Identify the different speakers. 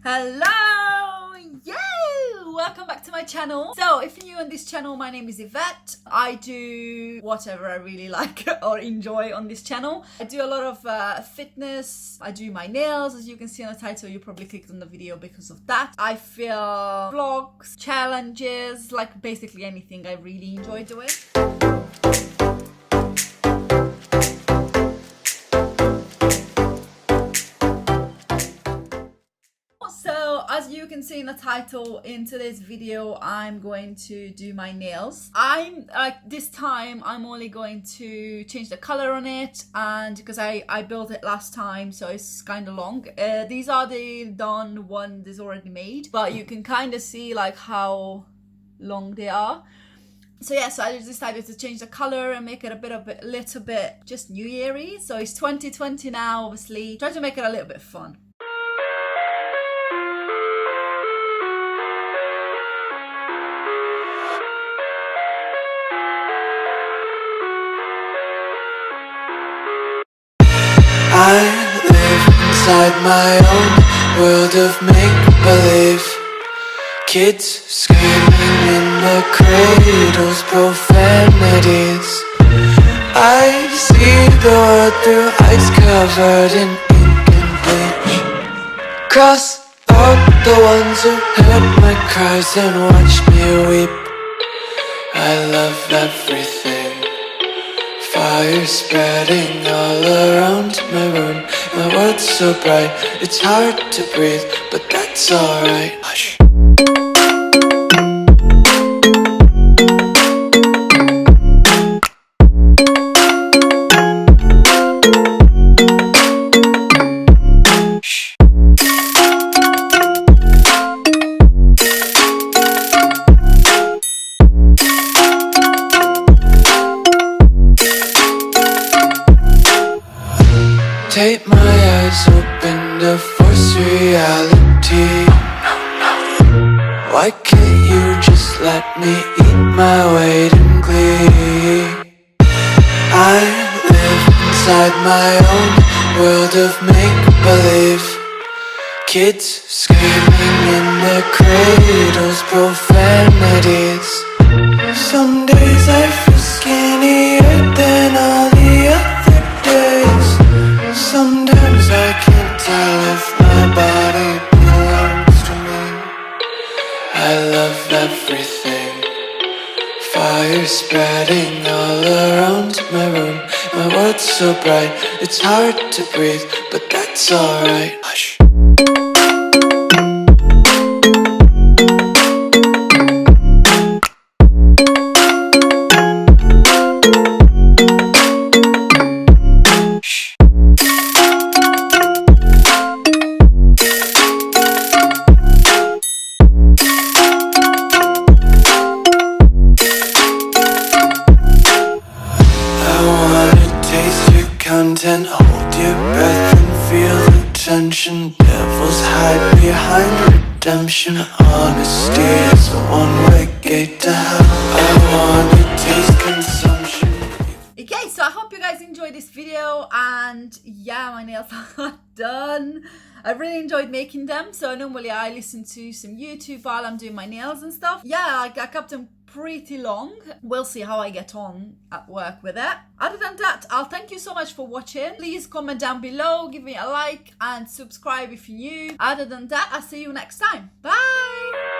Speaker 1: Hello! Yay! Welcome back to my channel. So if you're new on this channel, my name is Yvette. I do whatever I really like or enjoy on this channel. I do a lot of fitness. I do my nails. As you can see on the title, you probably clicked on the video because of that. I film vlogs, challenges, like basically anything I really enjoy doing. So as you can see in the title, in today's video I'm going to do my nails. This time I'm only going to change the color on it, and because I built it last time, so it's kind of long. These are the done one that's already made, but you can kind of see like how long they are. So yeah, so I just decided to change the color and make it a little bit just New Year-y. So it's 2020 now, obviously. Try to make it a little bit fun.
Speaker 2: I live inside my own world of make-believe. Kids screaming in the cradles, profanities. I see the world through eyes covered in ink and bleach. Cross out the ones who heard my cries and watched me weep. I love everything. Fire spreading all around my room. My world's so bright, it's hard to breathe, but that's alright. Hush. Take my eyes open to force reality. Why can't you just let me eat my weight in glee? I live inside my own world of make-believe. Kids screaming in their cradles, profanities. Some days I feel skinnier than all the other days. Sometimes I can't tell if my body belongs to me. I love everything. Fire spreading all around my room. My world's so bright, it's hard to breathe, but that's alright. Hush. Content, hold your breath and feel the tension. Devils hide behind redemption. Honesty is a one-way gate to hell. I wanna taste consumption.
Speaker 1: Okay, so I hope you guys enjoyed this video, and yeah, my nails are done. I really enjoyed making them. So normally I listen to some YouTube while I'm doing my nails and stuff. Yeah, I kept them pretty long. We'll see how I get on at work with it. Other than that, I'll thank you so much for watching. Please comment down below, give me a like and subscribe if you're new. Other than that, I'll see you next time. Bye!